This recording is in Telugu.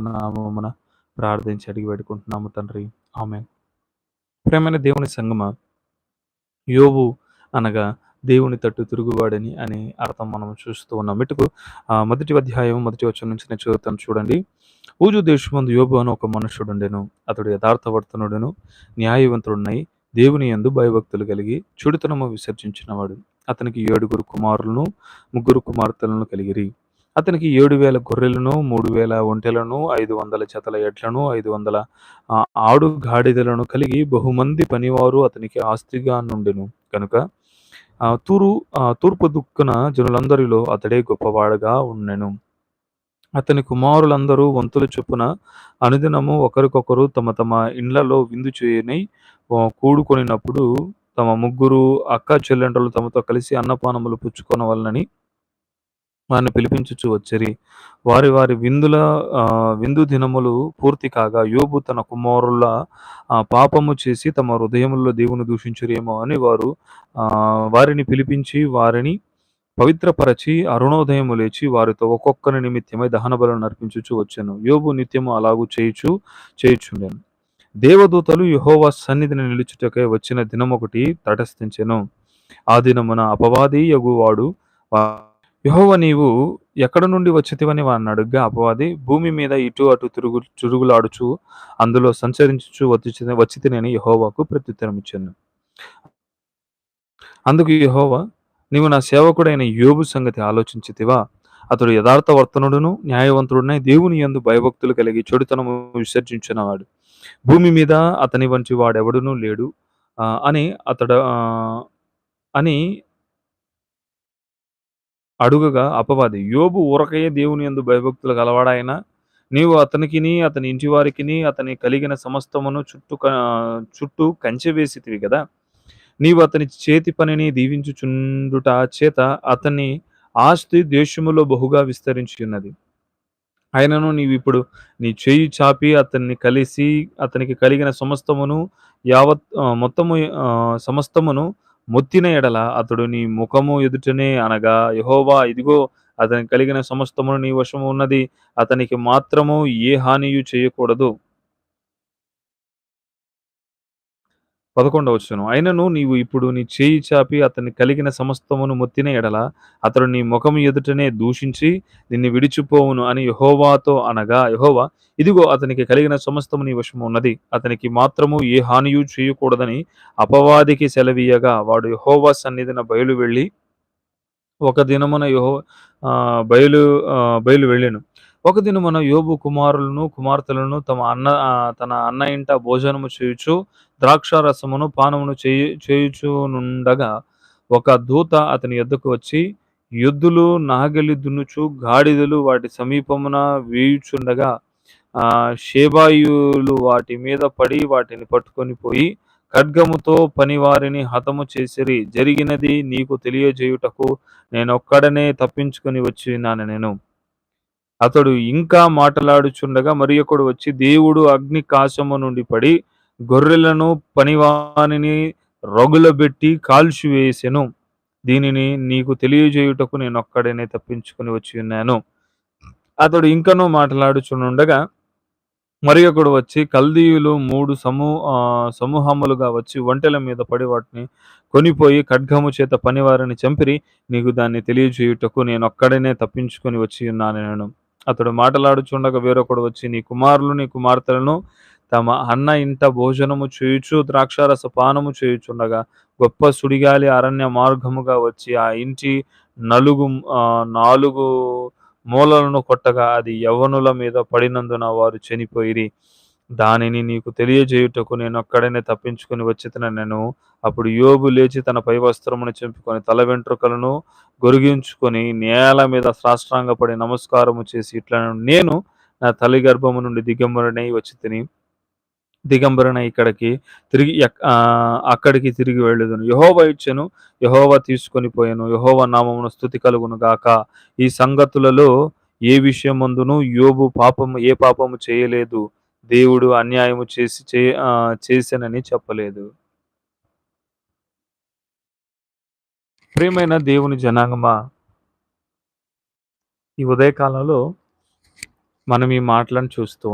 నామమున ప్రార్థించి అడిగి వేడుకుంటున్నాము తండ్రి. ఆమేన్. ప్రియమైన దేవుని సంగమా, యోబు అనగా దేవుని తట్టు తిరుగువాడని అనే అర్థం మనం చూస్తూ ఉన్నాం. మట్టుకు మొదటి అధ్యాయం మొదటి వచనం నుంచి నేను చదువుతాను చూడండి. ఊజు దేశమందు యోబు అని ఒక మనుష్యుడుండెను. అతడు యథార్థవర్తనుడును, న్యాయవంతుడునై దేవుని యందు భయభక్తులు కలిగి చెడుతనము విసర్జించినవాడు. అతనికి 7 కుమారులను 3 కుమార్తెలను కలిగిరి. అతనికి 7,000 గొర్రెలను, 3,000 ఒంటెలను, 500 జతల ఎడ్లను, 500 ఆడు గాడిదలను కలిగి బహుమంది పనివారు అతనికి ఆస్తిగా నుండెను కనుక తూర్పు దిక్కున జనులందరిలో అతడే గొప్పవాడుగా ఉండెను. అతని కుమారులందరూ వంతుల చొప్పున అనుదినము ఒకరికొకరు తమ తమ ఇండ్లలో విందు చేయనై కూడుకొనినప్పుడు తమ 3 అక్క చెల్లెండ్రులు తమతో కలిసి అన్నపానములు పుచ్చుకొనవలెనని వారిని పిలిపించుచు వచ్చిరి. వారి వారి విందు దినములు పూర్తి కాగా యోబు తన కుమారుల పాపము చేసి తమ హృదయములలో దేవుని దూషించురేమో అని వారిని పిలిపించి వారిని పవిత్రపరచి అరుణోదయము లేచి వారితో ఒక్కొక్కరి నిమిత్తమై దహన బలులను అర్పించుచు వచ్చెను. యోబు నిత్యము అలాగు చేయుచుండెను. దేవదూతలు యెహోవా సన్నిధిని నిలుచుటకై వచ్చిన దినమొకటి తటస్థించెను. ఆ దినమున అపవాది యగువాడు యెహోవా నీవు ఎక్కడ నుండి వచ్చితివని వారిని అడుగ్గా అపవాది భూమి మీద ఇటు అటు చురుగులాడుచు అందులో సంచరించుచు వచ్చితినని యెహోవాకు ప్రత్యుత్తరం ఇచ్చెను. అందుకు యెహోవా నీవు నా సేవకుడైన యోబు సంగతి ఆలోచించితివా? అతడు యథార్థవర్తనుడును న్యాయవంతుడునై దేవుని యందు భయభక్తులు కలిగి చెడుతనము విసర్జించినవాడు. భూమి మీద అతని వంటి వాడెవడునూ లేడు అని అని అడుగగా అపవాది యోబు ఊరకయే దేవుని యందు భయభక్తులు గలవాడాయన నీవు అతనికిని అతని ఇంటి వారికిని అతని కలిగిన సమస్తమును చుట్టూ కంచె వేసితివి కదా. నీవు అతని చేతి పనిని దీవించుచుండుట చేత అతని ఆస్తి దేశములో బహుగా విస్తరించి ఉన్నది. ఆయనను నీవిప్పుడు నీ చెయ్యి చాపి అతన్ని కలిసి అతనికి కలిగిన సమస్తమును మొత్తిన ఎడల అతడు నీ ముఖము ఎదుటనే అనగా యెహోవా ఇదిగో అతనికి కలిగిన సమస్తమును నీ వశము ఉన్నది, అతనికి మాత్రము ఏ హానియు చేయకూడదు. 11వ వచనం. అయినను నీవు ఇప్పుడు నీ చేయి చాపి అతనికి కలిగిన సమస్తమును మొత్తిన ఎడల అతడు నీ ముఖము ఎదుటనే దూషించి నిన్ను విడిచిపోవును అని యెహోవాతో అనగా యెహోవా ఇదిగో అతనికి కలిగిన సమస్తము నీ వశము ఉన్నది, అతనికి మాత్రము ఏ హానియు చేయకూడదని అపవాదికి సెలవీయగా వాడు యెహోవా సన్నిధిన బయలు వెళ్ళెను. ఒక దినమున యోబు కుమారులను కుమార్తెలను తన అన్న ఇంట భోజనము చేయుచు ద్రాక్షారసమును పానమును చేయుచునుండగా ఒక దూత అతని యొద్దకు వచ్చి ఎద్దులు నాగలి దున్నుచు గాడిదలు వాటి సమీపమున వేయుచుండగా షేబాయులు వాటి మీద పడి వాటిని పట్టుకొని పోయి ఖడ్గముతో పనివారిని హతము చేసిరి. జరిగినది నీకు తెలియజేయుటకు నేనొక్కడనే తప్పించుకొని వచ్చినానెను. అతడు ఇంకా మాటలాడుచుండగా మరియొకడు వచ్చి దేవుడు అగ్ని కాశము నుండి పడి గొర్రెలను పనివానిని రగులబెట్టి కాల్చివేసెను. దీనిని నీకు తెలియజేయుటకు నేనొక్కడనే తప్పించుకొని వచ్చి ఉన్నాను. అతడు ఇంకనూ మాటలాడుచుండగా మరియొకడు వచ్చి కల్దీయులు 3 సమూహములుగా వచ్చి ఒంటెల మీద పడి వాటిని కొనిపోయి ఖడ్గము చేత పనివారిని చంపిరి. నీకు దాన్ని తెలియజేయుటకు నేనొక్కడనే తప్పించుకొని వచ్చి ఉన్నానెను. అతడు మాటలాడుచుండగా వేరొకడు వచ్చి నీ కుమారులు నీ కుమార్తెలను తమ అన్న ఇంట భోజనము చేయుచు ద్రాక్షారస పానము చేయుచుండగా గొప్ప సుడిగాలి అరణ్య మార్గముగా వచ్చి ఆ ఇంటి 4 మూలలను కొట్టగా అది యవ్వనుల మీద పడినందున వారు చనిపోయిరి. దానిని నీకు తెలియజేయుటకు నేనొక్కడనే తప్పించుకొని వచ్చితినెను. అప్పుడు యోబు లేచి తన పై వస్త్రమును చింపుకొని తల వెంట్రుకలను గొరిగించుకొని నేల మీద సాష్టాంగపడి నమస్కారము చేసి ఇట్లనెను, నేను నా తల్లి గర్భము నుండి దిగంబరనై అక్కడికి తిరిగి వెళ్ళుదును. యెహోవా ఇచ్చెను, యెహోవా తీసుకొని పోయెను. యెహోవా నామమున స్తుతి కలుగును గాక. ఈ సంగతులలో ఏ విషయమందును యోబు ఏ పాపము చేయలేదు, దేవుడు అన్యాయము చేసెనని చెప్పలేదు. ప్రియమైన దేవుని జనాంగమా, ఈ ఉదయకాలంలో మనం ఈ మాటలను చూస్తూ